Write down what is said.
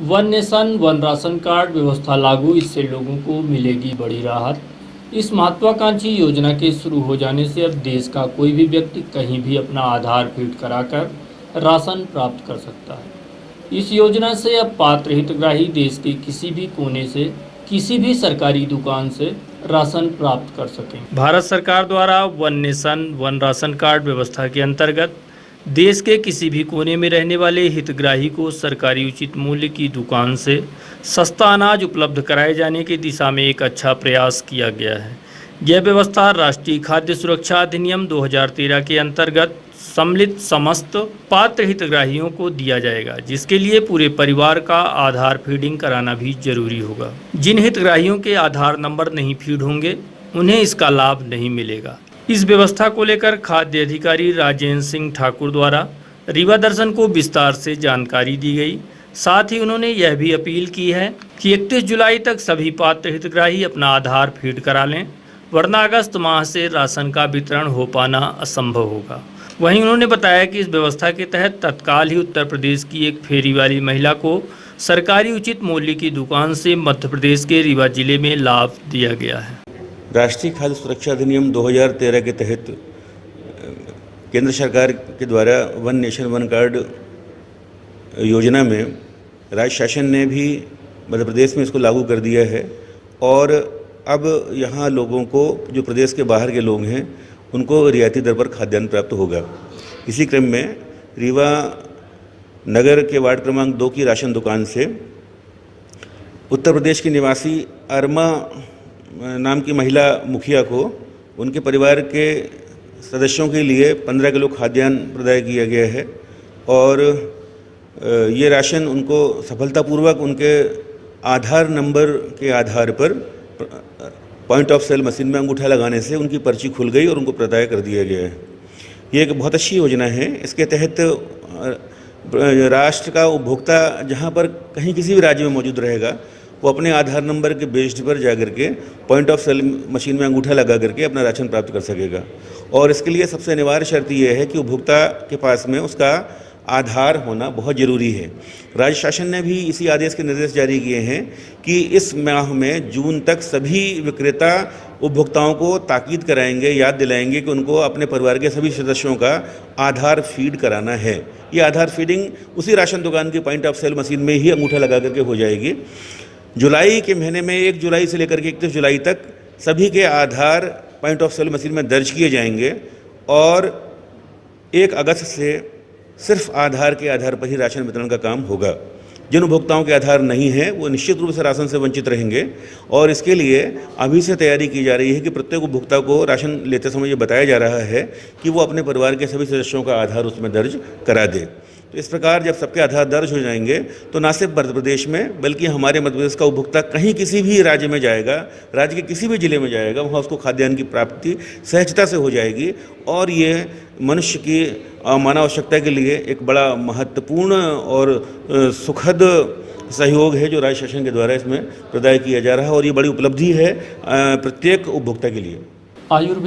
One nation one ration card व्यवस्था लागू, इससे लोगों को मिलेगी बड़ी राहत। इस महत्वाकांक्षी योजना के शुरू हो जाने से अब देश का कोई भी व्यक्ति कहीं भी अपना आधार फीड कराकर राशन प्राप्त कर सकता है। इस योजना से अब पात्र हितग्राही देश के किसी भी कोने से किसी भी सरकारी दुकान से राशन प्राप्त कर सकें। भारत सरकार द्वारा one nation one ration card व्यवस्था के अंतर्गत देश के किसी भी कोने में रहने वाले हितग्राही को सरकारी उचित मूल्य की दुकान से सस्ता अनाज उपलब्ध कराए जाने की दिशा में एक अच्छा प्रयास किया गया है। यह व्यवस्था राष्ट्रीय खाद्य सुरक्षा अधिनियम 2013 के अंतर्गत सम्मिलित समस्त पात्र हितग्राहियों को दिया जाएगा, जिसके लिए पूरे परिवार का आधार फीडिंग कराना भी जरूरी होगा। जिन हितग्राहियों के आधार नंबर नहीं फीड होंगे उन्हें इसका लाभ नहीं मिलेगा। इस व्यवस्था को लेकर खाद्य अधिकारी राजेंद्र सिंह ठाकुर द्वारा रीवा दर्शन को विस्तार से जानकारी दी गई। साथ ही उन्होंने यह भी अपील की है कि 31 जुलाई तक सभी पात्र हितग्राही अपना आधार फीड करा लें, वरना अगस्त माह से राशन का वितरण हो पाना असंभव होगा। वहीं उन्होंने बताया कि इस व्यवस्था के तहत तत्काल ही उत्तर प्रदेश की एक फेरी वाली महिला को सरकारी उचित मूल्य की दुकान से मध्य प्रदेश के रीवा जिले में लाभ दिया गया है। राष्ट्रीय खाद्य सुरक्षा अधिनियम 2013 के तहत केंद्र सरकार के द्वारा वन नेशन वन कार्ड योजना में राज्य शासन ने भी मध्य प्रदेश में इसको लागू कर दिया है और अब यहाँ लोगों को, जो प्रदेश के बाहर के लोग हैं, उनको रियायती दर पर खाद्यान्न प्राप्त होगा। इसी क्रम में रीवा नगर के वार्ड क्रमांक 2 की राशन दुकान से उत्तर प्रदेश की निवासी अरमा नाम की महिला मुखिया को उनके परिवार के सदस्यों के लिए 15 किलो खाद्यान्न प्रदान किया गया है और ये राशन उनको सफलतापूर्वक उनके आधार नंबर के आधार पर पॉइंट ऑफ सेल मशीन में अंगूठा लगाने से उनकी पर्ची खुल गई और उनको प्रदाय कर दिया गया है। ये एक बहुत अच्छी योजना है। इसके तहत राष्ट्र का उपभोक्ता जहाँ पर कहीं किसी भी राज्य में मौजूद रहेगा, वो अपने आधार नंबर के बेस्ड पर जाकर के पॉइंट ऑफ सेल मशीन में अंगूठा लगा करके अपना राशन प्राप्त कर सकेगा। और इसके लिए सबसे अनिवार्य शर्त यह है कि उपभोक्ता के पास में उसका आधार होना बहुत ज़रूरी है। राज्य शासन ने भी इसी आदेश के निर्देश जारी किए हैं कि इस माह में जून तक सभी विक्रेता उपभोक्ताओं को ताकीद कराएंगे, याद दिलाएंगे कि उनको अपने परिवार के सभी सदस्यों का आधार फीड कराना है। ये आधार फीडिंग उसी राशन दुकान की पॉइंट ऑफ सेल मशीन में ही अंगूठा लगा करके हो जाएगी। जुलाई के महीने में 1 जुलाई से लेकर के 31 जुलाई तक सभी के आधार पॉइंट ऑफ सेल मशीन में दर्ज किए जाएंगे और 1 अगस्त से सिर्फ आधार के आधार पर ही राशन वितरण का काम होगा। जिन उपभोक्ताओं के आधार नहीं है वो निश्चित रूप से राशन से वंचित रहेंगे और इसके लिए अभी से तैयारी की जा रही है कि प्रत्येक उपभोक्ता को राशन लेते समय ये बताया जा रहा है कि वो अपने परिवार के सभी सदस्यों का आधार उसमें दर्ज करा दे। तो इस प्रकार जब सबके आधार दर्ज हो जाएंगे तो न सिर्फ मध्य प्रदेश में बल्कि हमारे मध्य प्रदेश का उपभोक्ता कहीं किसी भी राज्य में जाएगा, राज्य के किसी भी जिले में जाएगा, वहाँ उसको खाद्यान्न की प्राप्ति सहजता से हो जाएगी और ये मनुष्य की मानव आवश्यकता के लिए एक बड़ा महत्वपूर्ण और सुखद सहयोग है जो राज्य शासन के द्वारा इसमें प्रदान किया जा रहा है और ये बड़ी उपलब्धि है प्रत्येक उपभोक्ता के लिए। आयुर्वेद